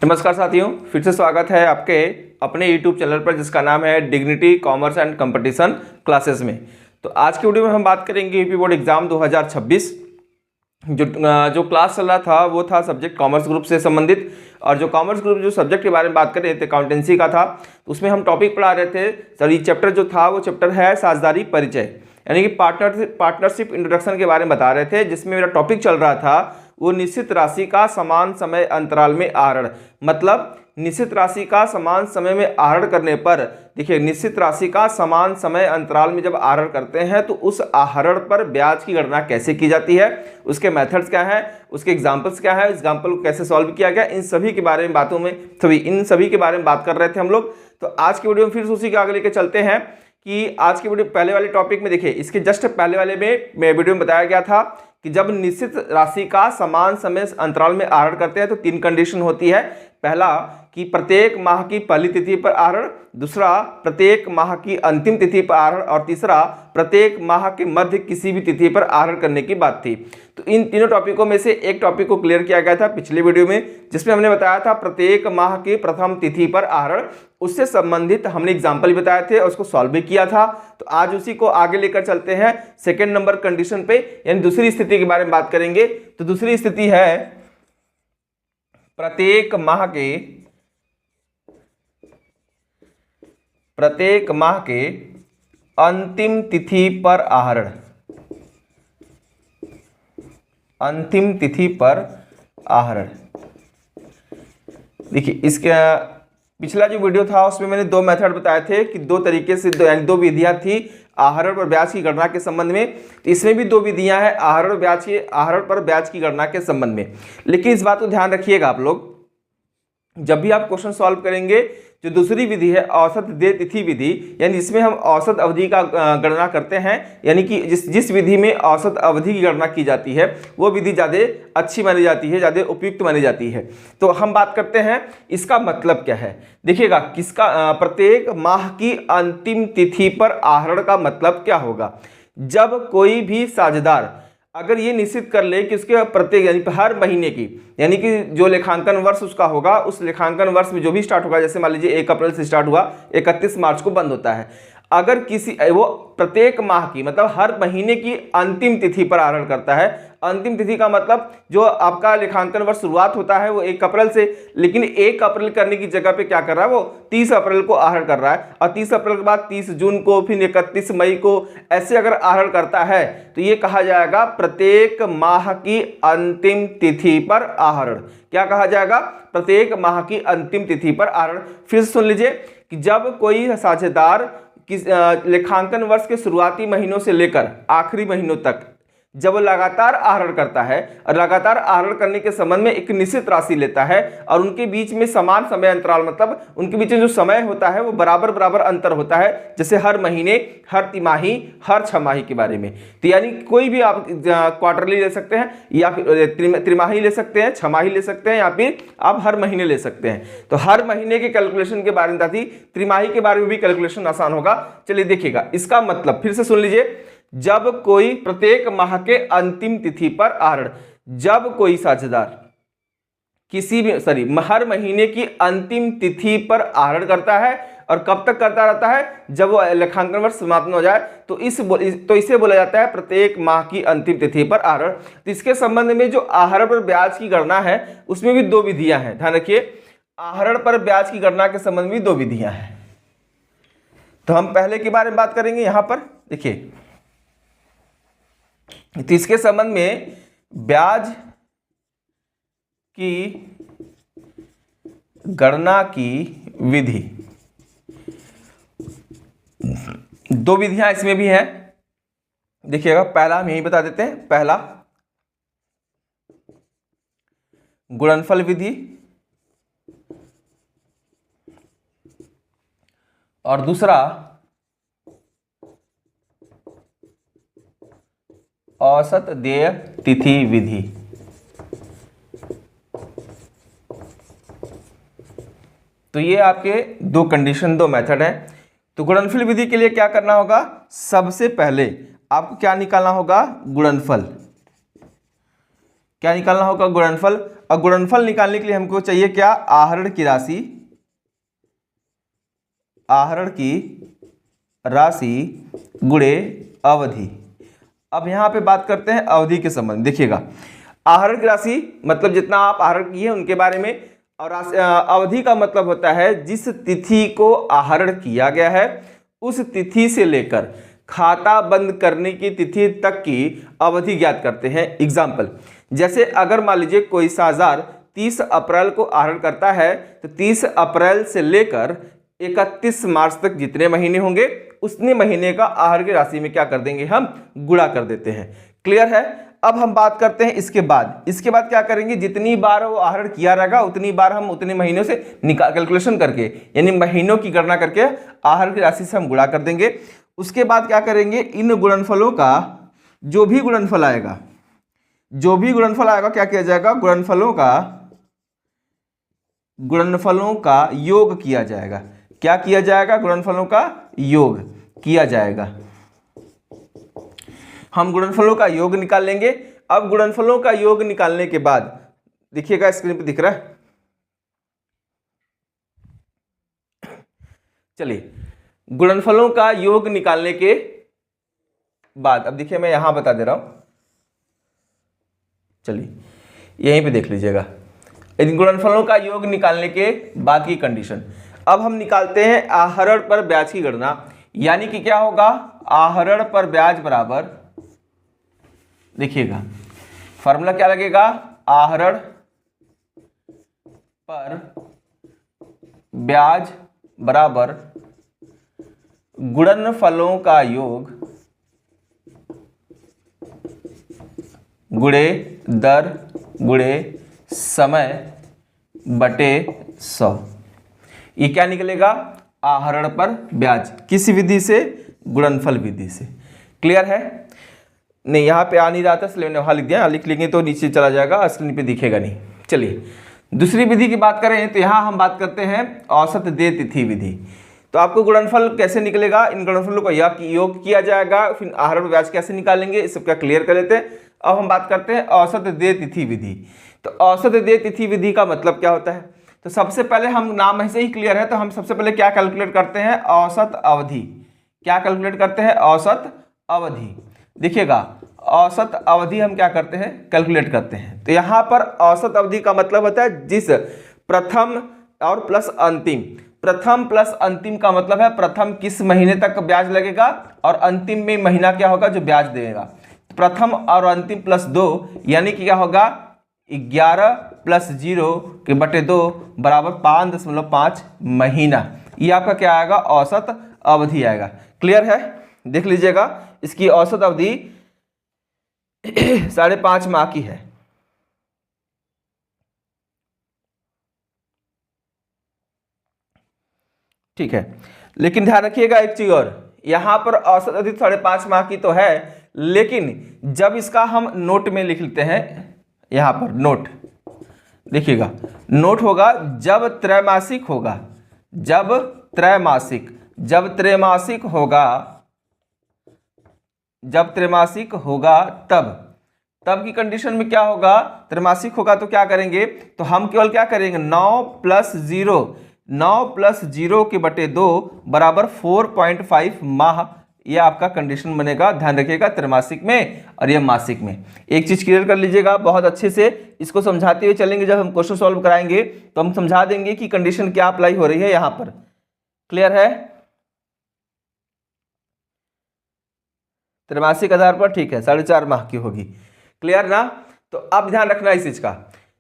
नमस्कार साथियों, फिर से स्वागत है आपके अपने YouTube चैनल पर जिसका नाम है dignity commerce and competition classes में। तो आज की वीडियो में हम बात करेंगे यूपी बोर्ड एग्जाम 2026। जो क्लास चल रहा था वो था सब्जेक्ट कॉमर्स ग्रुप से संबंधित, और जो कॉमर्स ग्रुप जो सब्जेक्ट के बारे में बात कर रहे थे अकाउंटेंसी का था, तो उसमें हम टॉपिक पढ़ा रहे थे। सर ये चैप्टर जो था वो चैप्टर है साझेदारी परिचय, यानी कि पार्टनरशिप इंट्रोडक्शन के बारे में बता रहे थे, जिसमें मेरा टॉपिक चल रहा था वो निश्चित राशि का समान समय अंतराल में आहरण। मतलब निश्चित राशि का समान समय में आहरण करने पर, देखिए निश्चित राशि का समान समय अंतराल में जब आहरण करते हैं तो उस आहरण पर ब्याज की गणना कैसे की जाती है, उसके मेथड्स क्या है, उसके एग्जांपल्स क्या है, एग्जांपल को कैसे सॉल्व किया गया, इन सभी के बारे में इन सभी के बारे में बात कर रहे थे हम लोग। तो आज की वीडियो में फिर उसी के आगे लेके चलते हैं कि आज की वीडियो पहले वाले टॉपिक में देखिए, इसके जस्ट पहले वाले में वीडियो में बताया गया था कि जब निश्चित राशि का समान समय अंतराल में आहरण करते हैं तो 3 कंडीशन होती है। पहला कि प्रत्येक माह की पहली तिथि पर आहरण, दूसरा प्रत्येक माह की अंतिम तिथि पर आहरण, और तीसरा प्रत्येक माह के मध्य किसी भी तिथि पर आहरण करने की बात थी। तो इन तीनों टॉपिकों में से एक टॉपिक को क्लियर किया गया था पिछले वीडियो में, जिसमें हमने बताया था प्रत्येक माह की प्रथम तिथि पर आहरण। उससे संबंधित हमने एग्जाम्पल बताए थे और उसको सॉल्व भी किया था। तो आज उसी को आगे लेकर चलते हैं सेकेंड नंबर कंडीशन पे, यानी दूसरी स्थिति के बारे में बात करेंगे। तो दूसरी स्थिति है प्रत्येक माह के अंतिम तिथि पर आहरण। अंतिम तिथि पर आहरण, देखिए इसका पिछला जो वीडियो था उसमें मैंने 2 मेथड बताए थे कि 2 तरीके से यानी 2 विधियां थी आहरण पर ब्याज की गणना के संबंध में। तो इसमें भी 2 विधियां हैं आहरण पर ब्याज की गणना के संबंध में। लेकिन इस बात को ध्यान रखिएगा, आप लोग जब भी आप क्वेश्चन सॉल्व करेंगे, जो दूसरी विधि है औसत देय तिथि विधि, यानी इसमें हम औसत अवधि का गणना करते हैं, यानी कि जिस विधि में औसत अवधि की गणना की जाती है वो विधि ज़्यादा अच्छी मानी जाती है, ज़्यादा उपयुक्त मानी जाती है। तो हम बात करते हैं इसका मतलब क्या है। देखिएगा किसका प्रत्येक माह की अंतिम तिथि पर आहरण का मतलब क्या होगा। जब कोई भी साझेदार अगर ये निश्चित कर ले कि उसके प्रत्येक यानी हर महीने की, यानी कि जो लेखांकन वर्ष उसका होगा, उस लेखांकन वर्ष में जो भी स्टार्ट होगा, जैसे मान लीजिए 1 अप्रैल से स्टार्ट हुआ, 31 मार्च को बंद होता है, अगर वो प्रत्येक माह की मतलब हर महीने की अंतिम तिथि पर आहरण करता है। अंतिम तिथि का मतलब जो आपका लेखांकन वर्ष शुरुआत होता है वो 1 अप्रैल से, लेकिन 1 अप्रैल करने की जगह पे क्या कर रहा है, वो 30 अप्रैल को आहरण कर रहा है, और 30 अप्रैल के बाद 30 जून को, फिर 31 मई को, ऐसे अगर आहरण करता है तो ये कहा जाएगा प्रत्येक माह की अंतिम तिथि पर आहरण। क्या कहा जाएगा? प्रत्येक माह की अंतिम तिथि पर आहरण। फिर सुन लीजिए कि जब कोई साझेदार लेखांकन वर्ष के शुरुआती महीनों से लेकर आखिरी महीनों तक जब वो लगातार आहरण करता है, और लगातार आहरण करने के संबंध में एक निश्चित राशि लेता है, और उनके बीच में समान समय अंतराल, मतलब उनके बीच में जो समय होता है वो बराबर अंतर होता है, जैसे हर महीने, हर तिमाही, हर छमाही के बारे में। तो यानी कोई भी आप क्वार्टरली ले सकते हैं, या फिर त्रिमाही ले सकते हैं, छमाही ले सकते हैं, या फिर आप हर महीने ले सकते हैं। तो हर महीने के कैलकुलेशन के बारे में थी, त्रिमाही के बारे में भी कैलकुलेशन आसान होगा। चलिए देखिएगा इसका मतलब फिर से सुन लीजिए। जब कोई प्रत्येक माह के अंतिम तिथि पर आहरण, जब कोई साझेदार हर महीने की अंतिम तिथि पर आहरण करता है, और कब तक करता रहता है, जब वो लेखांकन वर्ष समाप्त हो जाए, तो इसे बोला जाता है प्रत्येक माह की अंतिम तिथि पर आहरण। तो इसके संबंध में जो आहरण पर ब्याज की गणना है उसमें भी 2 विधियां हैं, ध्यान रखिए। आहरण पर ब्याज की गणना के संबंध में 2 विधियां हैं। तो हम पहले के बारे में बात करेंगे। यहां पर देखिए, तो इसके संबंध में ब्याज की गणना की विधि, 2 विधियां इसमें भी हैं। देखिएगा पहला हम यही बता देते हैं, पहला गुणनफल विधि, और दूसरा औसत देय तिथि विधि। तो ये आपके 2 कंडीशन, 2 मेथड हैं। तो गुणनफल विधि के लिए क्या करना होगा, सबसे पहले आपको क्या निकालना होगा, गुणनफल। क्या निकालना होगा? गुणनफल। और गुणनफल निकालने के लिए हमको चाहिए क्या? आहरण की राशि, आहरण की राशि गुणे अवधि। अब यहां पे बात करते हैं अवधि के संबंध। देखिएगा, आहरण की राशि मतलब जितना आप आहरण किए उनके बारे में, और अवधि का मतलब होता है जिस तिथि को आहरण किया गया है उस तिथि से लेकर खाता बंद करने की तिथि तक की अवधि ज्ञात करते हैं। एग्जाम्पल, जैसे अगर मान लीजिए कोई साझेदार 30 अप्रैल को आहरण करता है तो 30 अप्रैल से लेकर 31 मार्च तक जितने महीने होंगे उतने महीने का आहरण की राशि में क्या कर देंगे? हम गुणा कर देते हैं। क्लियर है? अब हम बात करते हैं इसके बाद क्या करेंगे? जितनी बार वो आहरण किया रहेगा उतनी बार हम उतने महीनों से कैलकुलेशन करके, यानी महीनों की गणना करके आहरण की राशि से हम गुणा कर देंगे। उसके बाद क्या करेंगे? इन गुणनफलों का जो भी गुणनफल आएगा क्या किया जाएगा? गुणनफलों का योग किया जाएगा। क्या किया जाएगा? गुणनफलों का योग किया जाएगा। हम गुणनफलों का योग निकाल लेंगे। अब गुणनफलों का योग निकालने के बाद देखिएगा, स्क्रीन पे दिख रहा है, चलिए गुणनफलों का योग निकालने के बाद अब देखिए मैं यहां बता दे रहा हूं, चलिए यहीं पे देख लीजिएगा। इन गुणनफलों का योग निकालने के बाद की कंडीशन। अब हम निकालते हैं आहरण पर ब्याज की गणना, यानी कि क्या होगा? आहरण पर ब्याज बराबर, देखिएगा फॉर्मूला क्या लगेगा? आहरण पर ब्याज बराबर गुणनफलों का योग गुणे दर गुणे समय बटे 100। ये क्या निकलेगा? आहरण पर ब्याज। किस विधि से? गुणनफल विधि से। क्लियर है? नहीं, यहाँ पे आ नहीं रहा था इसलिए मैंने वहाँ लिख दिया। लिख लेंगे तो नीचे चला जाएगा, स्क्रीन पे दिखेगा नहीं। चलिए दूसरी विधि की बात करें तो यहाँ हम बात करते हैं औसत देय तिथि विधि। तो आपको गुणनफल कैसे निकलेगा? इन गुणनफलों को योग किया जाएगा, फिर आहरण ब्याज कैसे निकालेंगे इस सब क्या क्लियर कर लेते हैं। अब हम बात करते हैं औसत देय तिथि विधि। तो औसत देय तिथि विधि का मतलब क्या होता है? तो सबसे पहले हम नाम ऐसे ही क्लियर है, तो हम सबसे पहले क्या कैलकुलेट करते हैं? औसत अवधि। क्या कैलकुलेट करते हैं? औसत अवधि। देखिएगा, औसत अवधि हम क्या करते हैं? कैलकुलेट करते हैं। तो यहाँ पर औसत अवधि का मतलब होता है जिस प्रथम और प्लस अंतिम, प्रथम प्लस अंतिम का मतलब है प्रथम किस महीने तक ब्याज लगेगा और अंतिम में महीना क्या होगा जो ब्याज देगा। प्रथम और अंतिम प्लस 2, यानी कि क्या होगा? 11 प्लस 0 के बटे 2 बराबर 5.5 महीना। ये आपका क्या आएगा? औसत अवधि आएगा। क्लियर है? देख लीजिएगा, इसकी औसत अवधि 5.5 माह की है। ठीक है, लेकिन ध्यान रखिएगा एक चीज और, यहां पर औसत अवधि 5.5 माह की तो है, लेकिन जब इसका हम नोट में लिख लेते हैं, यहां पर नोट देखिएगा, नोट होगा जब त्रैमासिक होगा, जब त्रैमासिक होगा तब की कंडीशन में क्या होगा? त्रैमासिक होगा तो क्या करेंगे? तो हम केवल क्या करेंगे? 9 प्लस 0 के बटे 2 बराबर 4.5 माह। ये आपका कंडीशन बनेगा। ध्यान रखिएगा, त्रैमासिक में और ये मासिक में। एक चीज क्लियर कर लीजिएगा बहुत अच्छे से, इसको समझाते हुए चलेंगे। जब हम क्वेश्चन सॉल्व कराएंगे तो हम समझा देंगे कि कंडीशन क्या अप्लाई हो रही है यहां पर। क्लियर है? त्रैमासिक आधार पर ठीक है, 4.5 माह की होगी। क्लियर ना? तो अब ध्यान रखना इस चीज का।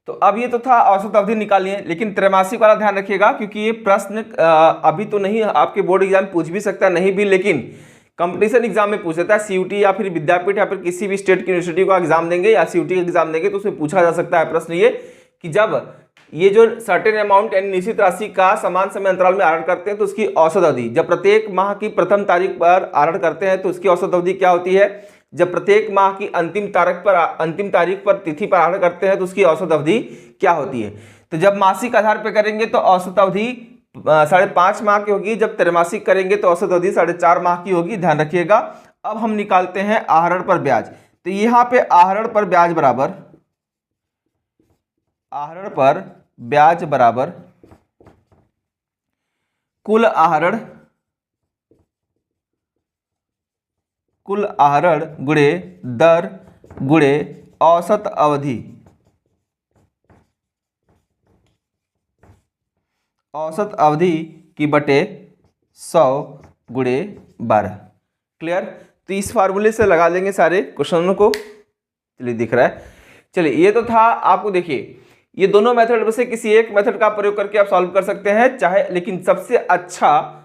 तो अब ये तो था औसत अवधि निकालिए, लेकिन त्रैमासिक वाला ध्यान रखिएगा, क्योंकि ये प्रश्न अभी तो नहीं, आपके बोर्ड एग्जाम पूछ भी सकता है, नहीं भी, लेकिन कंपटीशन एग्जाम में पूछ सकता है। सीयूटी या फिर विद्यापीठ या फिर किसी भी स्टेट की यूनिवर्सिटी का एग्जाम देंगे या सीयूटी का एग्जाम देंगे तो उसमें पूछा जा सकता है प्रश्न ये कि जब ये जो सर्टेन अमाउंट यानी निश्चित राशि का समान समय अंतराल में आहरण करते हैं तो उसकी औसत अवधि, जब प्रत्येक माह की प्रथम तारीख पर आहरण करते हैं तो उसकी औसत अवधि क्या होती है, जब प्रत्येक माह की अंतिम तारीख पर तिथि पर आहरण करते हैं तो उसकी औसत अवधि क्या होती है। तो जब मासिक आधार पर करेंगे तो औसत अवधि 5.5 माह की होगी, जब त्रैमासिक करेंगे तो औसत अवधि 4.5 माह की होगी। ध्यान रखिएगा। अब हम निकालते हैं आहरण पर ब्याज। तो यहाँ पे आहरण पर ब्याज बराबर आहरण पर ब्याज बराबर कुल आहरण गुणे दर गुणे औसत अवधि की बटे 100 गुणे 12। क्लियर। तो इस फार्मूले से लगा लेंगे सारे क्वेश्चनों को। चलिए दिख रहा है। चलिए ये तो था आपको, देखिए ये दोनों मेथड में से किसी एक मेथड का प्रयोग करके आप सॉल्व कर सकते हैं चाहे, लेकिन सबसे अच्छा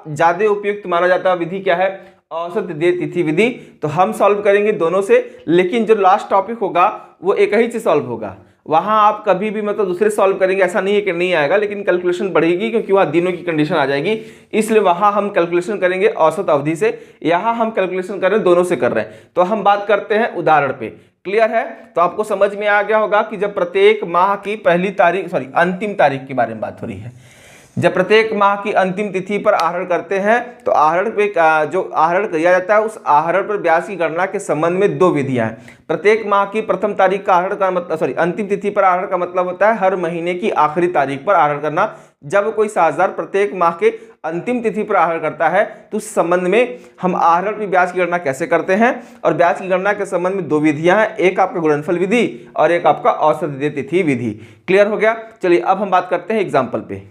ज्यादा उपयुक्त माना जाता विधि क्या है, औसत देय तिथि विधि। तो हम सॉल्व करेंगे दोनों से, लेकिन जो लास्ट टॉपिक होगा वो एक ही से सॉल्व होगा। वहां आप कभी भी मतलब दूसरे सॉल्व करेंगे ऐसा नहीं है कि नहीं आएगा, लेकिन कैलकुलेशन बढ़ेगी क्योंकि वहां दिनों की कंडीशन आ जाएगी, इसलिए वहां हम कैलकुलेशन करेंगे औसत अवधि से। यहां हम कैलकुलेशन कर रहे हैं, दोनों से कर रहे हैं। तो हम बात करते हैं उदाहरण पे। क्लियर है। तो आपको समझ में आ गया होगा कि जब प्रत्येक माह की अंतिम तारीख के बारे में बात हो रही है। जब प्रत्येक माह की अंतिम तिथि पर आहरण करते हैं तो आहरण पे जो आहरण किया जाता है उस आहरण पर ब्याज की गणना के संबंध में दो विधियां हैं। प्रत्येक माह की प्रथम तारीख का आहरण का मतलब अंतिम तिथि पर आहरण का मतलब होता है हर महीने की आखिरी तारीख पर आहरण करना। जब कोई साझेदार प्रत्येक माह के अंतिम तिथि पर आहरण करता है तो उस संबंध में हम आहरण पर ब्याज की गणना कैसे करते हैं, और ब्याज की गणना के संबंध में दो विधियां हैं, एक आपका गुणनफल विधि और एक आपका औसत देय तिथि विधि। क्लियर हो गया। चलिए अब हम बात करते हैं एग्जाम्पल पे।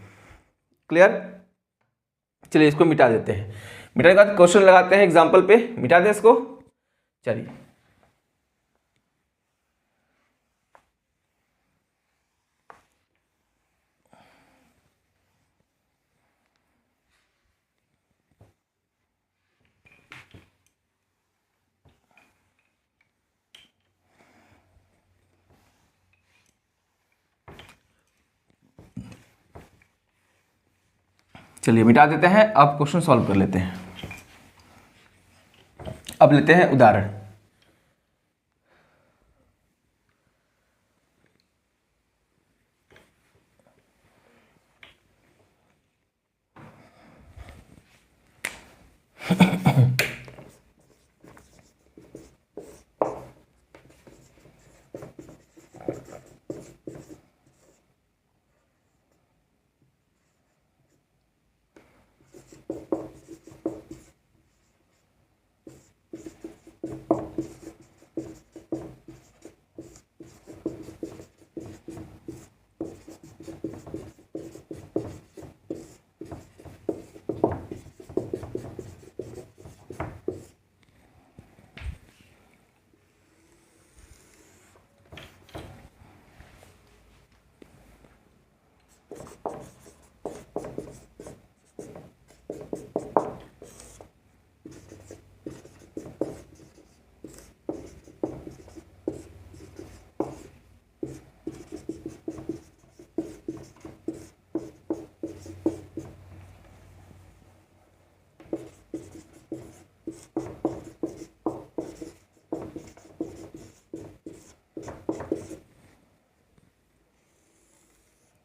क्लियर। चलिए इसको मिटा देते हैं, मिटाने के बाद क्वेश्चन लगाते हैं एग्जाम्पल पे। मिटा दें इसको। चलिए मिटा देते हैं। अब क्वेश्चन सॉल्व कर लेते हैं। अब लेते हैं उदाहरण।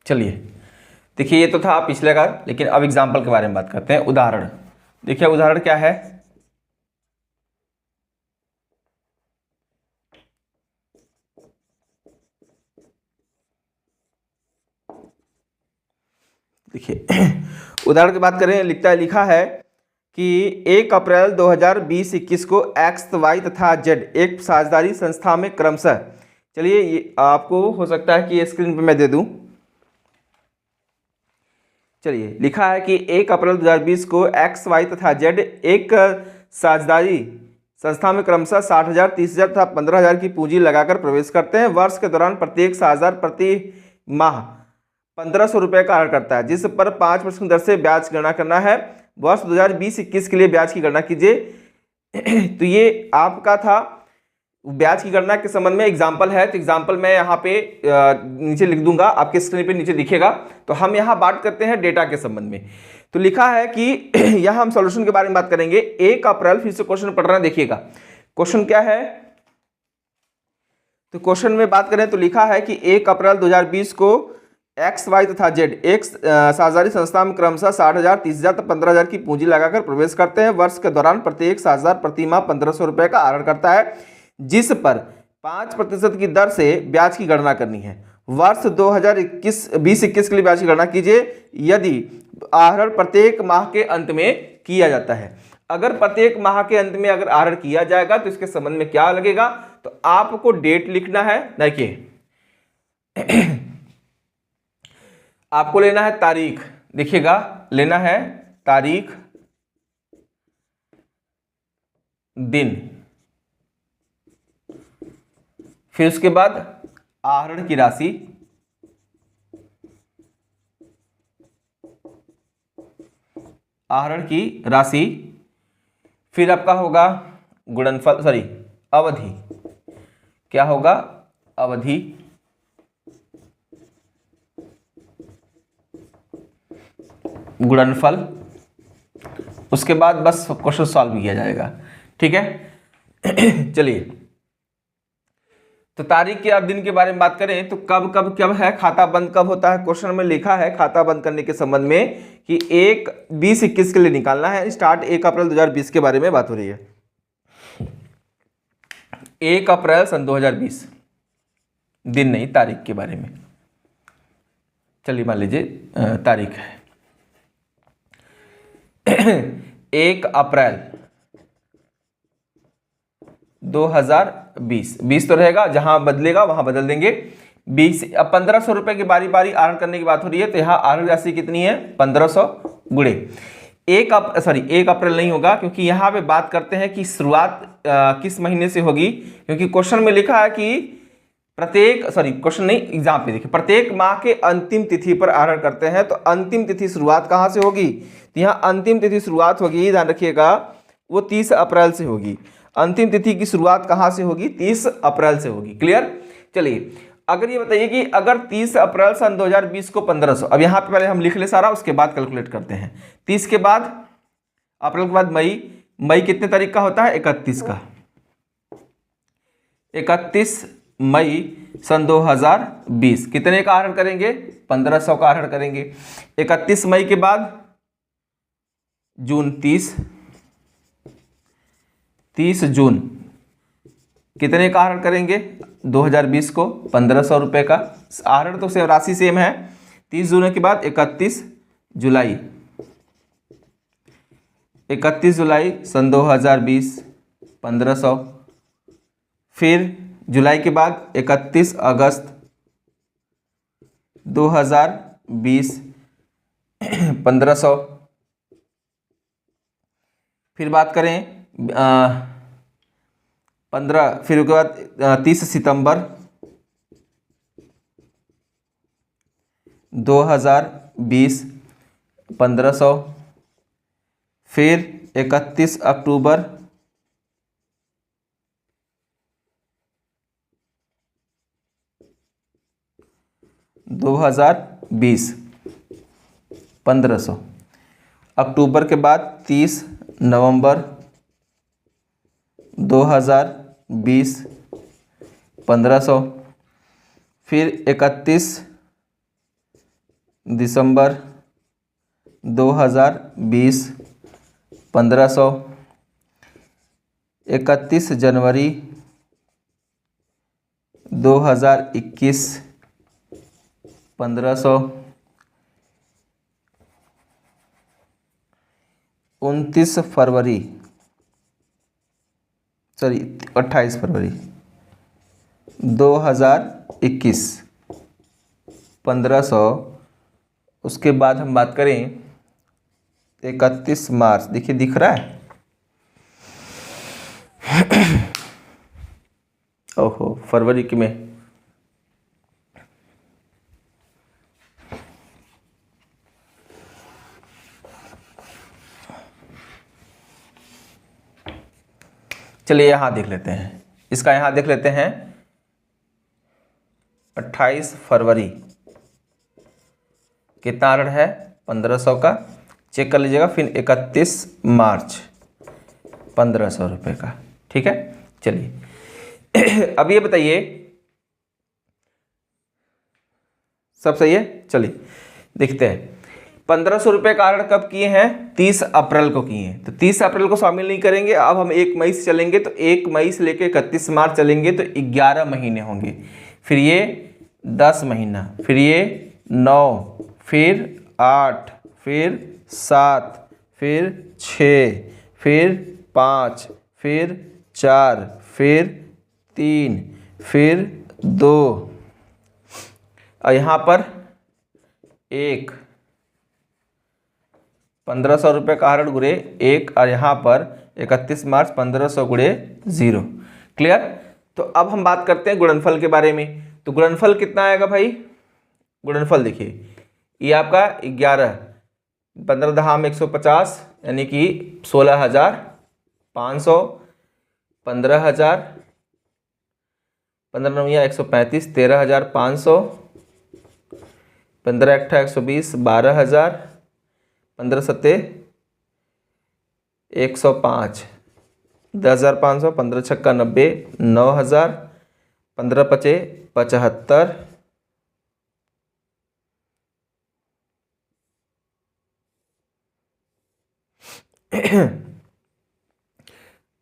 चलिए देखिए ये तो था पिछले का, लेकिन अब एग्जाम्पल के बारे में बात करते हैं। उदाहरण देखिए, उदाहरण क्या है। देखिए उदाहरण की बात करें, लिखा है कि 1 अप्रैल 2020-21 को एक्स वाई तथा जेड एक साझेदारी संस्था में क्रमशः, चलिए ये आपको हो सकता है कि ये स्क्रीन पे मैं दे दूं। चलिए लिखा है कि 1 अप्रैल 2020 को एक्स वाई तथा जेड एक साझेदारी संस्था में क्रमशः 60,000, 30,000 तथा 15,000 की पूंजी लगाकर प्रवेश करते हैं। वर्ष के दौरान प्रत्येक साझेदार प्रति माह 1,500 रुपये का आहरण करता है, जिस पर 5% दर से ब्याज गणना करना है। वर्ष 2020-21 के लिए ब्याज की गणना कीजिए। तो ये आपका था ब्याज की गणना के संबंध में एग्जाम्पल है। तो एग्जाम्पल मैं यहाँ पे नीचे लिख दूंगा, आपके स्क्रीन पे नीचे दिखेगा। तो हम यहाँ बात करते हैं डेटा के संबंध में। तो लिखा है कि यहाँ हम सॉल्यूशन के बारे में बात करेंगे। 1 अप्रैल, फिर से क्वेश्चन पढ़ रहे हैं, देखिएगा क्वेश्चन क्या है। तो क्वेश्चन में बात करें तो लिखा है कि 1 अप्रैल 2020 को एक्स वाई तथा जेड एक साझेदारी संस्था में क्रमशः 60,000, 30,000 तथा 15,000 की पूंजी लगाकर प्रवेश करते हैं। वर्ष के दौरान प्रत्येक साझेदार प्रति माह 1,500 रुपये का आहरण करता है, जिस पर 5% की दर से ब्याज की गणना करनी है। वर्ष 2020-21 के लिए ब्याज की गणना कीजिए यदि आहरण प्रत्येक माह के अंत में किया जाता है। अगर प्रत्येक माह के अंत में अगर आहरण किया जाएगा तो इसके संबंध में क्या लगेगा, तो आपको डेट लिखना है। देखिए आपको लेना है तारीख, देखिएगा लेना है तारीख, दिन, फिर उसके बाद आहरण की राशि, आहरण की राशि, फिर आपका होगा गुणनफल, सॉरी अवधि, क्या होगा अवधि, गुणनफल, उसके बाद बस क्वेश्चन सॉल्व किया जाएगा। ठीक है चलिए, तो तारीख के और दिन के बारे में बात करें तो कब कब कब है खाता बंद, कब होता है, क्वेश्चन में लिखा है खाता बंद करने के संबंध में कि 1/20-21 के लिए निकालना है। स्टार्ट 1 अप्रैल 2020 के बारे में बात हो रही है। 1 अप्रैल सन 2020, दिन नहीं तारीख के बारे में। चलिए मान लीजिए तारीख है 1 अप्रैल 2020, 20 तो रहेगा, जहां बदलेगा वहां बदल देंगे 20। अब 1500 रुपए की बारी बारी आहरण करने की बात हो रही है, तो यहाँ आहरण राशि कितनी है 1500 गुणे 1 अप्रैल नहीं होगा, क्योंकि यहाँ पे बात करते हैं कि शुरुआत किस महीने से होगी, क्योंकि क्वेश्चन में लिखा है कि क्वेश्चन नहीं, एग्जाम पे देखिए, प्रत्येक माह के अंतिम तिथि पर आहरण करते हैं, तो अंतिम तिथि शुरुआत कहाँ से होगी, तो यहाँ अंतिम तिथि शुरुआत होगी, ध्यान रखिएगा, वो 30 अप्रैल से होगी। अंतिम तिथि की शुरुआत कहाँ से होगी, 30 अप्रैल से होगी। क्लियर। चलिए अगर ये बताइए कि अगर 30 अप्रैल सन 2020 को 1500, अब यहाँ पे पहले हम लिख ले सारा, उसके बाद कैलकुलेट करते हैं। 30 के बाद अप्रैल के बाद मई कितने तारीख का होता है, 31 का, 31 मई सन 2020 कितने का आहरण करेंगे, 1500 का आहरण करेंगे। 31 मई के बाद जून 30 जून कितने का आहरण करेंगे, 2020 को 1500 रुपये का आहरण, तो सेम राशि सेम है। 30 जून के बाद 31 जुलाई, 31 जुलाई सन 2020 1500, फिर जुलाई के बाद 31 अगस्त 2020 1500, फिर बात करें 15, फिर उसके बाद 30 सितंबर 2020 1500, फिर 31 अक्टूबर 2020 1500, अक्टूबर के बाद 30 नवंबर 2020 1500, फिर 31 दिसंबर 2020 1500, 31 जनवरी 2021 1500, 29 फरवरी, सॉरी 28 फरवरी 2021 1500, उसके बाद हम बात करें 31 मार्च, देखिए दिख रहा है, ओहो फरवरी की में चलिए यहाँ देख लेते हैं, इसका यहाँ देख लेते हैं 28 फरवरी कितना आहरण है 1500 का, चेक कर लीजिएगा। फिर 31 मार्च 1500 रुपये का, ठीक है। चलिए अब ये बताइए, सब सही है, चलिए देखते हैं। 1500 रुपये का आहरण कब किए हैं? 30 अप्रैल को किए हैं। तो 30 अप्रैल को शामिल नहीं करेंगे। अब हम 1 मई से चलेंगे, तो 1 मई से लेकर 31 मार्च चलेंगे तो 11 महीने होंगे। फिर ये 10 महीना, फिर ये 9, फिर 8, फिर 7, फिर 6, फिर 5, फिर 4, फिर 3, फिर 2 और यहाँ पर 1, 1500 रुपये का आहरण गुणे 1 और यहाँ पर 31 मार्च 1500 गुणे 0। क्लियर? तो अब हम बात करते हैं गुणनफल के बारे में। तो गुणनफल कितना आएगा भाई? गुणनफल देखिए, ये आपका 11, 15 दहाम 150 यानी कि 16,500, 15,000, 15 नौया 135, 13,500, 15 अट्ठा 120, 12,000, 15 सत्ते 105, 10,500, 15 छक्का 90, 9,000, 15 पचे 75,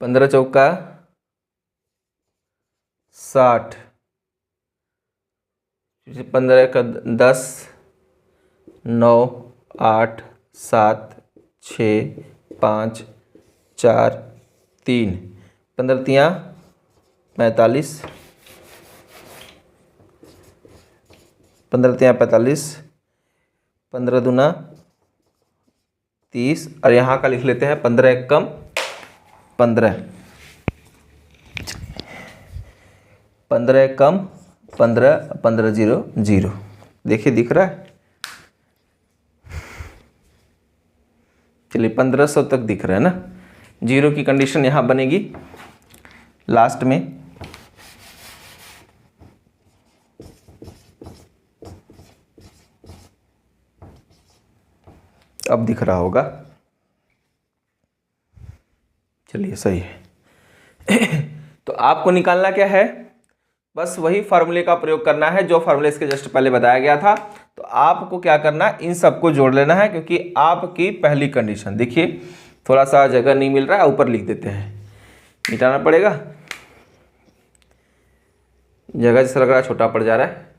15 चौका 60, 15 का 10, 9, 8, 7, 6, 5, 4, 3, 15 तियाँ 45, 15 तियाँ 45, 15 दूना 30 और यहाँ का लिख लेते हैं 15 एक कम 15, 15 एक कम 15, 15 0 0। देखिए दिख रहा है? चलिए 1500 तक दिख रहा है ना। 0 की कंडीशन यहाँ बनेगी लास्ट में। अब दिख रहा होगा। चलिए सही है। तो आपको निकालना क्या है? बस वही फार्मूले का प्रयोग करना है जो फार्मूले इसके जस्ट पहले बताया गया था। तो आपको क्या करना है? इन सबको जोड़ लेना है, क्योंकि आपकी पहली कंडीशन देखिए, थोड़ा सा जगह नहीं मिल रहा है, ऊपर लिख देते हैं, मिटाना पड़ेगा, जगह जैसा लग रहा है छोटा पड़ जा रहा है।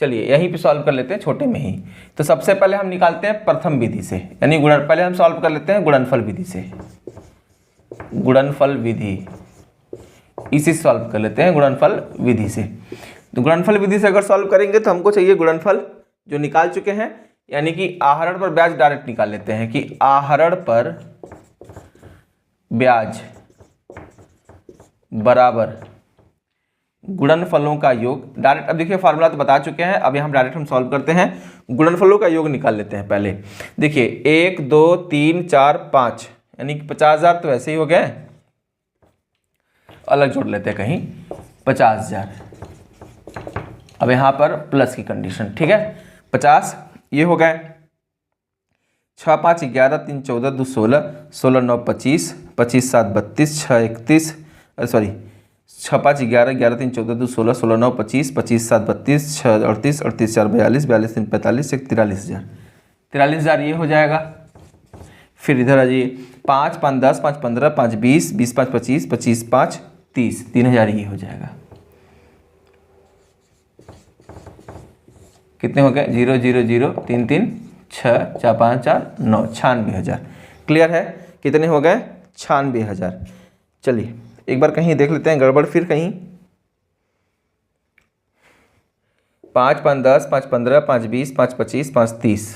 चलिए यहीं पे सॉल्व कर लेते हैं छोटे में ही। तो सबसे पहले हम निकालते हैं प्रथम विधि से, यानी पहले हम सॉल्व कर लेते हैं गुणनफल विधि से। गुणनफल विधि, इसी सॉल्व कर लेते हैं गुणनफल विधि से। तो गुणनफल विधि से अगर सॉल्व करेंगे तो हमको चाहिए गुणनफल जो निकाल चुके हैं, यानी कि आहरण पर ब्याज डायरेक्ट निकाल लेते हैं कि आहरण पर ब्याज बराबर गुणनफलों का योग डायरेक्ट। अब देखिए फार्मूला तो बता चुके हैं, अब यहाँ डायरेक्ट हम सॉल्व करते हैं। गुणनफलों का योग निकाल लेते हैं पहले। देखिए 1 2 3 4 5 यानी कि 50,000 तो ऐसे ही हो गए, अलग जोड़ लेते हैं कहीं 50,000। अब यहाँ पर प्लस की कंडीशन, ठीक है, 50 ये हो गए, 6 5 11 3 14 2 16, 16 9 25, 25 7 32, 6 31, सॉरी 6 5 11 11 3 14 2 16, 16 9 25, 25 7 32, 6 38, 38 4 42, 42 3 45, 43,000, 43,000 ये हो जाएगा। फिर इधर आ जाइए, 5 5 10 5 15 5 20 20 5 25 25 5 30, 3,000 ये हो जाएगा। कितने हो गए? 0 0 0 3 3 6 4 5 4 9, 96,000। क्लियर है? कितने हो गए? 96,000। चलिए एक बार कहीं देख लेते हैं गड़बड़, फिर कहीं 5 5 10 5 15 5 20 5 25 5 30,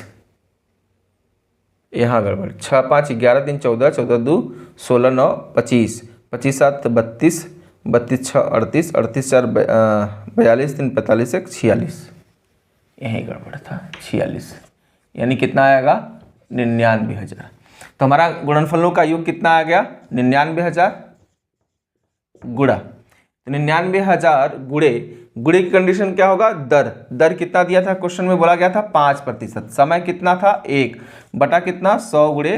यहाँ गड़बड़। 6 5 11 3 14 14 2 16 9 25, 25 7 32, 32 6 38, 38 4 42 3 45 1 46, यही गड़बड़ था 46, यानी कितना आएगा? 99,000। तो हमारा गुणनफलों का योग कितना आ गया? 99,000 गुणा, तो 99,000 गुणे की कंडीशन क्या होगा? दर कितना दिया था क्वेश्चन में? बोला गया था 5%। समय कितना था? 1 बटा कितना? 100 गुणे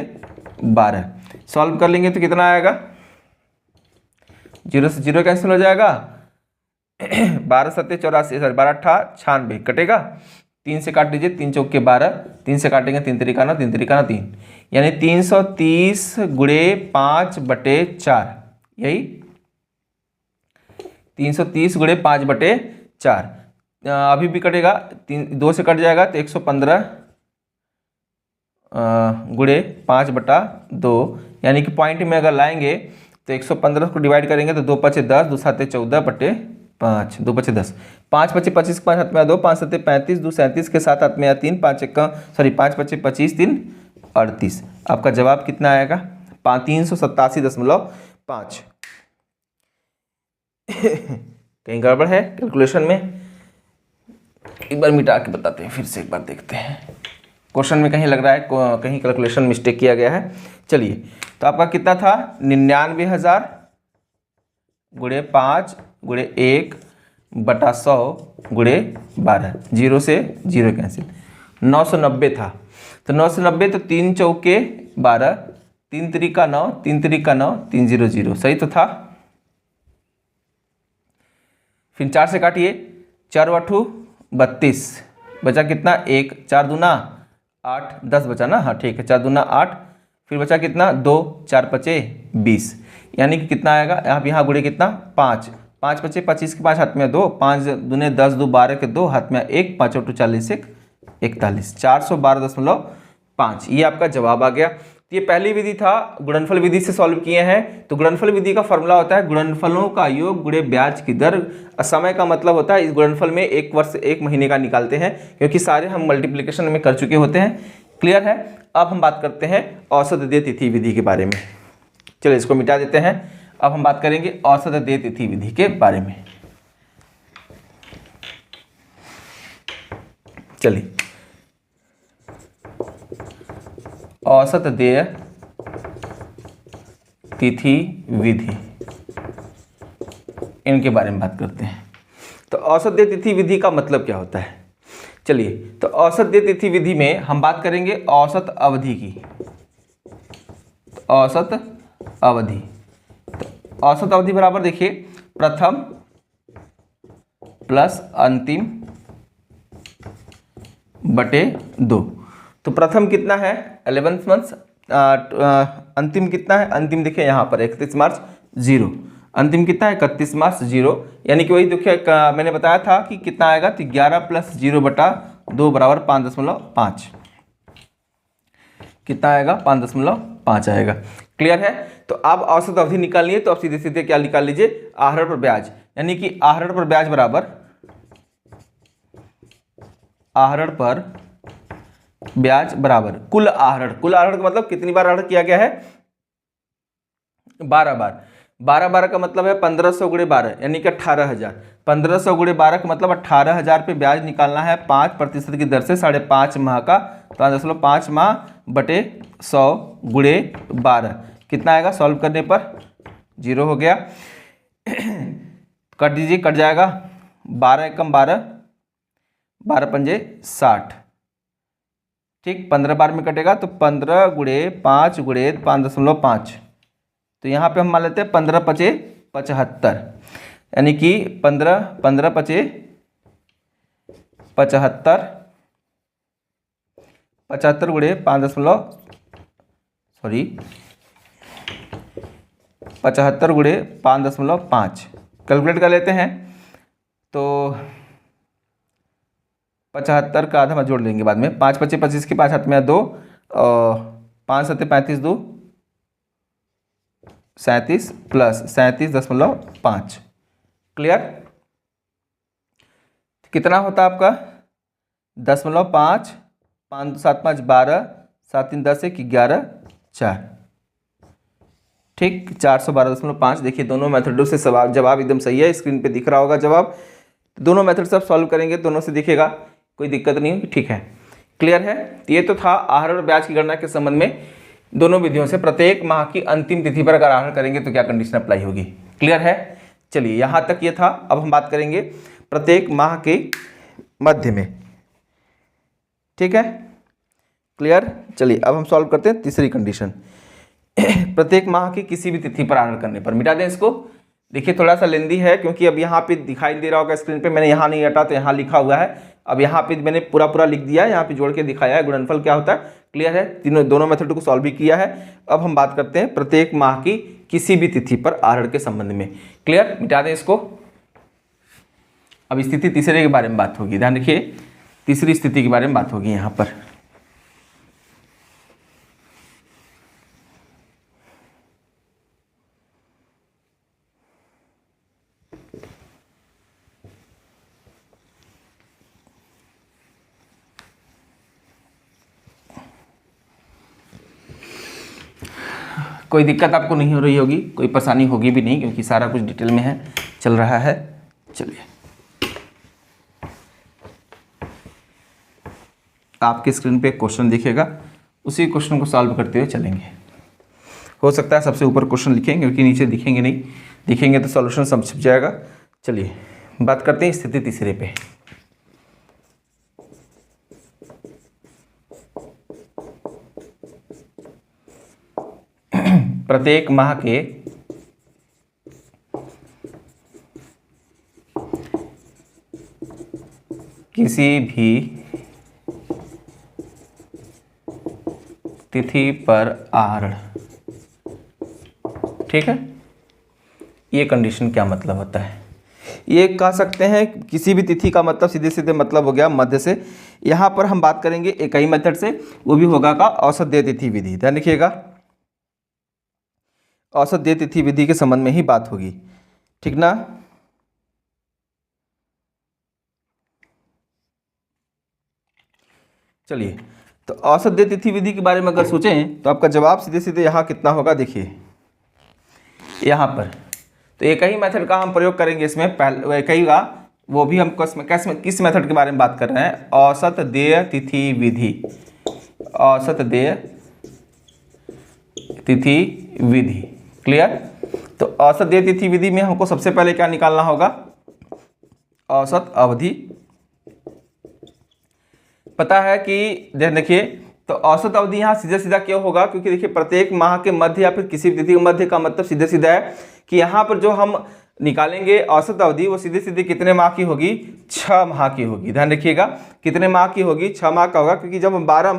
12। सॉल्व कर लेंगे तो कितना आएगा? 0 से 0 कैंसिल हो जाएगा, 12 7 84, 12 8 96 कटेगा, 3 से काट लीजिए, 3 चौके 12, 3 से काटेंगे 3 तरीका 9, 3 तरीका 9 3, यानी 330 गुणे 5/4, यही 330 गुणे 5/4। अभी भी कटेगा, 2 से कट जाएगा तो 115 गुणे 5/2, यानी कि पॉइंट में अगर लाएंगे तो 115 को डिवाइड करेंगे तो 2 × 5 = 10, 2 × 7 = 14/5, 2 × 5 = 10, 5 × 5 = 25, 5 हाथ में 2, 5 × 7 = 35, 2 × 37 के साथ हाथ में 3, 5 × 5 = 25, 3 = 38। आपका जवाब कितना आएगा? 387.5। कहीं गड़बड़ है कैलकुलेशन में? एक बार मिटा के बताते हैं, फिर से एक बार देखते हैं। क्वेश्चन में कहीं लग रहा है कहीं कैलकुलेशन मिस्टेक किया गया है। चलिए, तो आपका कितना था? 99,000 गुणे 5 गुणे 1/100 गुणे 12, 0 से 0 कैंसिल, 990 था। तो 990, तो 3 चौके 12, 3 तरीका 9, 3 तरीका 9, 300, सही तो था। फिर 4 से काटिए, 4 × 8 = 32, बचा कितना? 1, 4 दूना 8, 10 बचा ना, हाँ ठीक है, 4 दूना 8, फिर बचा कितना? 2, 4 × 5 = 20, यानी कि कितना आएगा? आप यहाँ गुणे कितना? 5, 5 × 5 = 25 के 5 हाथ में 2, 5 दूने 10, 2 12 के 2 हाथ में 1, 5 × 2 = 40, 41, 412.5, ये आपका जवाब आ गया। ये पहली विधि था, गुणनफल विधि से सॉल्व किए हैं। तो गुणनफल विधि का फॉर्मूला होता है गुणनफलों का योग गुणे ब्याज की दर। समय का मतलब होता है इस गुणनफल में 1 वर्ष 1 महीने का निकालते हैं, क्योंकि सारे हम मल्टीप्लिकेशन में कर चुके होते हैं। क्लियर है? अब हम बात करते हैं औसत देय तिथि विधि के बारे में। चलिए इसको मिटा देते हैं। अब हम बात करेंगे औसत देय तिथि विधि के बारे में। चलिए, औसत देय तिथि विधि, इनके बारे में बात करते हैं। तो औसत देय तिथि विधि का मतलब क्या होता है? चलिए, तो औसत देय तिथि विधि में हम बात करेंगे औसत अवधि की। तो औसत अवधि, तो औसत अवधि बराबर देखिए प्रथम प्लस अंतिम बटे 2। तो प्रथम कितना है? 11 मंथ्स। अंतिम कितना है? अंतिम देखिए यहाँ पर 31 मार्च 0। अंतिम कितना है? 31 मार्च 0, यानी कि वही देखिए मैंने बताया था कि कितना आएगा, तो 11 + 0/2 बराबर 5.5। कितना आएगा? 5.5 आएगा। क्लियर है? तो अब औसत अवधि निकालनी है, तो अब सीधे सीधे क्या निकाल लीजिए? आहरण पर ब्याज, यानी कि आहरण पर ब्याज बराबर आहरण पर ब्याज बराबर कुल आहरण। कुल आहरण का मतलब कितनी बार आहरण किया गया है? 12 बार। 12 का मतलब है 1500 × 12, यानी कि 18,000। 1500 × 12 का मतलब 18,000 पे ब्याज निकालना है 5% की दर से 5.5 माह का। तो 5.5 माह बटे 100 × 12 कितना आएगा? सॉल्व करने पर 0 हो गया। कट दीजिए, कट जाएगा। 12 × 12, 12 पंजे 60, ठीक। 15 बार में कटेगा तो 15 × 5 × 5.5। तो यहाँ पे हम मान लेते हैं 15 × 5 = 75, यानी कि 15 × 5 = 75, 75 × 5.5 कैलकुलेट कर लेते हैं। तो 75 का आधा में जोड़ लेंगे बाद में। 5 × 5 = 25 के 5 हाथ में 2, 5 × 7 = 35, 2 37 प्लस 37.5। क्लियर? कितना होता है आपका? 10.5, 5 7 5 12, 7 3 10 1 11 4, ठीक। 412.5। देखिए दोनों मेथडों से जवाब एकदम सही है, स्क्रीन पे दिख रहा होगा जवाब। दोनों मेथड से आप सॉल्व करेंगे, दोनों से दिखेगा, कोई दिक्कत नहीं होगी, ठीक है। क्लियर है? ये तो था आहरण और ब्याज की गणना के संबंध में दोनों विधियों से प्रत्येक माह की अंतिम तिथि पर अगर आहरण करेंगे तो क्या कंडीशन अप्लाई होगी। क्लियर है? चलिए यहाँ तक ये था। अब हम बात करेंगे प्रत्येक माह के मध्य में, ठीक है। क्लियर? चलिए अब हम सॉल्व करते हैं तीसरी कंडीशन। प्रत्येक माह की किसी भी तिथि पर आहरण करने पर। मिटा दें इसको। देखिए थोड़ा सा लेंदी है क्योंकि अब यहाँ पे दिखाई दे रहा होगा स्क्रीन पे, मैंने यहाँ नहीं हटा तो यहाँ लिखा हुआ है अब यहाँ पे मैंने पूरा पूरा लिख दिया है, यहाँ पे जोड़ के दिखाया है गुणनफल क्या होता है। क्लियर है, दोनों मेथड को सॉल्व भी किया है। अब हम बात करते हैं प्रत्येक माह की किसी भी तिथि पर आहरण के संबंध में। क्लियर, मिटा दें इसको। अब स्थिति तीसरे के बारे में बात होगी, ध्यान रखिए, तीसरी स्थिति के बारे में बात होगी यहाँ पर। कोई दिक्कत आपको नहीं हो रही होगी, कोई परेशानी होगी भी नहीं, क्योंकि सारा कुछ डिटेल में है, चल रहा है। चलिए, आपके स्क्रीन पे एक क्वेश्चन दिखेगा, उसी क्वेश्चन को सॉल्व करते हुए चलेंगे। हो सकता है सबसे ऊपर क्वेश्चन लिखेंगे, क्योंकि नीचे दिखेंगे नहीं, दिखेंगे तो सॉल्यूशन सब छिप जाएगा। चलिए बात करते हैं स्थिति तीसरे पे। प्रत्येक माह के किसी भी तिथि पर आहरण, ठीक है। ये कंडीशन क्या मतलब होता है, ये कह सकते हैं किसी भी तिथि का मतलब सीधे सीधे मतलब हो गया मध्य से। यहाँ पर हम बात करेंगे एक ही मेथड से, वो भी होगा का औसत देय तिथि विधि। ध्यान रखिएगा, औसत देय तिथि विधि के संबंध में ही बात होगी, ठीक ना। चलिए, तो औसत देय तिथि विधि के बारे में अगर सोचें तो आपका जवाब सीधे सीधे यहाँ कितना होगा, देखिए यहाँ पर। तो एक ही मेथड का हम प्रयोग करेंगे इसमें, पहले एक ही का, वो भी हम किस मेथड के बारे में बात कर रहे हैं, औसत देय तिथि विधि। औसत देय तिथि विधि, क्लियर। तो औसत देय तिथि विधि में हमको सबसे पहले क्या निकालना होगा, औसत अवधि। पता है कि देखिए, तो औसत अवधि यहाँ सीधा सीधा क्यों होगा, क्योंकि देखिए प्रत्येक माह के मध्य या फिर किसी तिथि के मध्य का मतलब सीधा सीधा है कि यहाँ पर जो हम निकालेंगे औसत अवधि, वो सीधे सीधे कितने माह की होगी, 6 माह की होगी। ध्यान रखिएगा, कितने माह की होगी, 6 माह का होगा। क्योंकि जब हम 12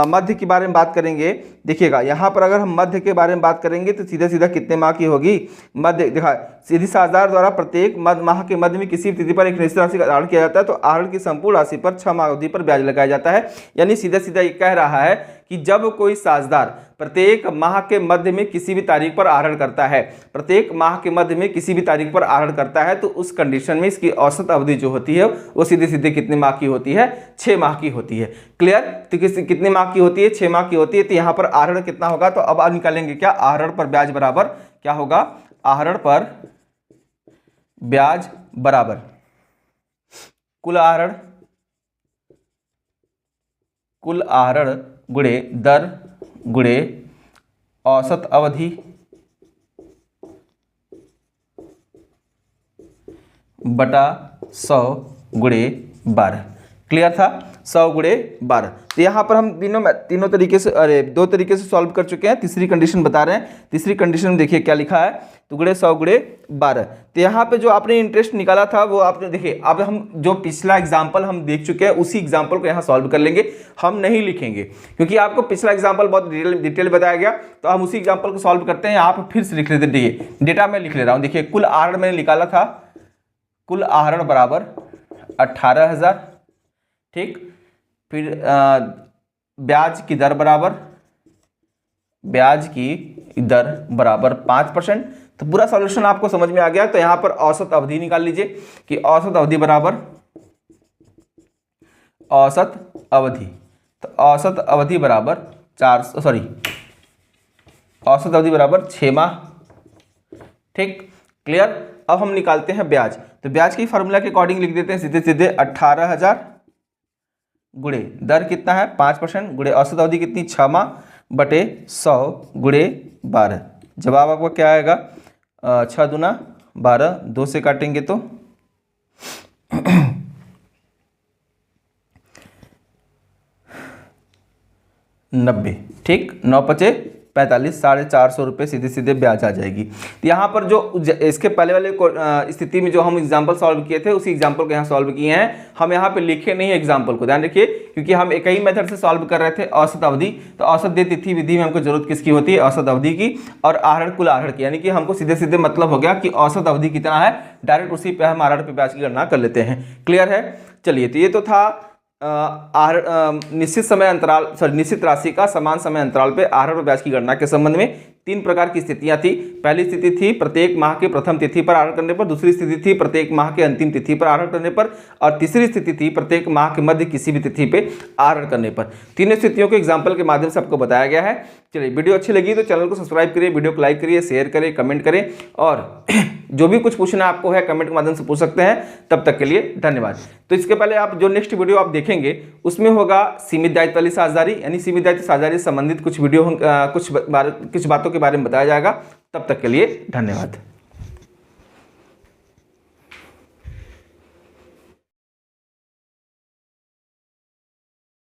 मध्य के बारे में बात करेंगे, देखिएगा यहाँ पर अगर हम मध्य के बारे में बात करेंगे तो सीधा सीधा कितने माह की होगी, मध्य। देखा, सीधी साझेदार द्वारा प्रत्येक माह के मध्य में किसी तिथि पर एक निश्चित राशि का आहरण किया जाता है, तो आहरण की संपूर्ण राशि पर 6 माह अवधि पर ब्याज लगाया जाता है। यानी सीधा सीधा ये कह रहा है कि जब कोई साझेदार प्रत्येक माह के मध्य में किसी भी तारीख पर आहरण करता है, प्रत्येक माह के मध्य में किसी भी तारीख पर आहरण करता है, तो उस कंडीशन में इसकी औसत अवधि जो होती है वो सीधे सीधे कितने माह की होती है, 6 माह की होती है। क्लियर, तो कितने माह की होती है, 6 माह की होती है। तो यहाँ पर आहरण कितना होगा, तो अब निकालेंगे क्या, आहरण पर ब्याज बराबर क्या होगा, आहरण पर ब्याज बराबर कुल आहरण गुणे दर गुणे औसत अवधि बटा 100 गुणे 12। क्लियर था, 100 गुणे 12। तो यहाँ पर हम तीनों तरीके से, दो तरीके से सॉल्व कर चुके हैं। तीसरी कंडीशन बता रहे हैं, तीसरी कंडीशन में देखिए क्या लिखा है, तो गुणे 100 गुणे 12। तो यहाँ पे जो आपने इंटरेस्ट निकाला था वो आपने देखिए, अब हम जो पिछला एग्जाम्पल हम देख चुके हैं उसी एग्जाम्पल को यहाँ सॉल्व कर लेंगे, हम नहीं लिखेंगे, क्योंकि आपको पिछला एग्जाम्पल बहुत डिटेल बताया गया। तो हम उसी एग्जाम्पल को सॉल्व करते हैं, यहाँ पर फिर से लिख लेते हैं। डेटा मैं लिख ले रहा हूँ, देखिए कुल आहरण मैंने निकाला था, कुल आहरण बराबर 18,000, ठीक। फिर ब्याज की दर बराबर 5%। तो पूरा सॉल्यूशन आपको समझ में आ गया। तो यहाँ पर औसत अवधि निकाल लीजिए कि औसत अवधि बराबर औसत अवधि, तो औसत अवधि बराबर 6 माह, ठीक। क्लियर। अब हम निकालते हैं ब्याज। तो ब्याज की फार्मूला के अकॉर्डिंग लिख देते हैं सीधे सीधे, 18,000 गुणे दर कितना है 5% गुणे औसत अवधि कितनी 6 माह बटे 100 गुणे 12। जवाब आपका क्या आएगा, 6 दूना 12, 2 से काटेंगे तो 90, ठीक। 9 पचे 45 450 रुपये सीधे सीधे ब्याज आ जाएगी। तो यहाँ पर जो इसके पहले वाले स्थिति में जो हम एग्जाम्पल सॉल्व किए थे उसी एग्जाम्पल को यहाँ सॉल्व किए हैं। हम यहाँ पे लिखे नहीं है एग्जाम्पल को, ध्यान रखिए, क्योंकि हम एक ही मेथड से सॉल्व कर रहे थे औसत अवधि। तो औसत देय तिथि विधि में हमको जरूरत किसकी होती है? औसत अवधि की, और आहरण कुल आहरण की, यानी कि हमको सीधे सीधे मतलब हो गया कि औसत अवधि कितना है, डायरेक्ट उसी पे हम आहरण पे ब्याज की गणना कर लेते हैं। क्लियर है? चलिए, तो ये तो था निश्चित समय अंतराल निश्चित राशि का समान समय अंतराल पे आहरण और ब्याज की गणना के संबंध में। 3 प्रकार की स्थितियां थी। पहली स्थिति थी प्रत्येक माह के प्रथम तिथि पर आहरण करने पर, दूसरी स्थिति थी प्रत्येक माह के अंतिम तिथि पर आहरण करने पर, और तीसरी स्थिति थी प्रत्येक माह के मध्य किसी भी तिथि पे आहरण करने पर। तीनों स्थितियों के एग्जाम्पल के माध्यम से आपको बताया गया है। चलिए, वीडियो अच्छी लगी तो चैनल को सब्सक्राइब करिए, वीडियो को लाइक करिए, शेयर करें, कमेंट करें, और जो भी कुछ पूछना आपको है कमेंट के माध्यम से पूछ सकते हैं। तब तक के लिए धन्यवाद। तो इसके पहले आप जो नेक्स्ट वीडियो आप देखेंगे उसमें होगा सीमित दायित्व वाली साझेदारी, यानी सीमित दायित्व साझेदारी से संबंधित कुछ वीडियो कुछ बातों के बारे में बताया जाएगा। तब तक के लिए धन्यवाद।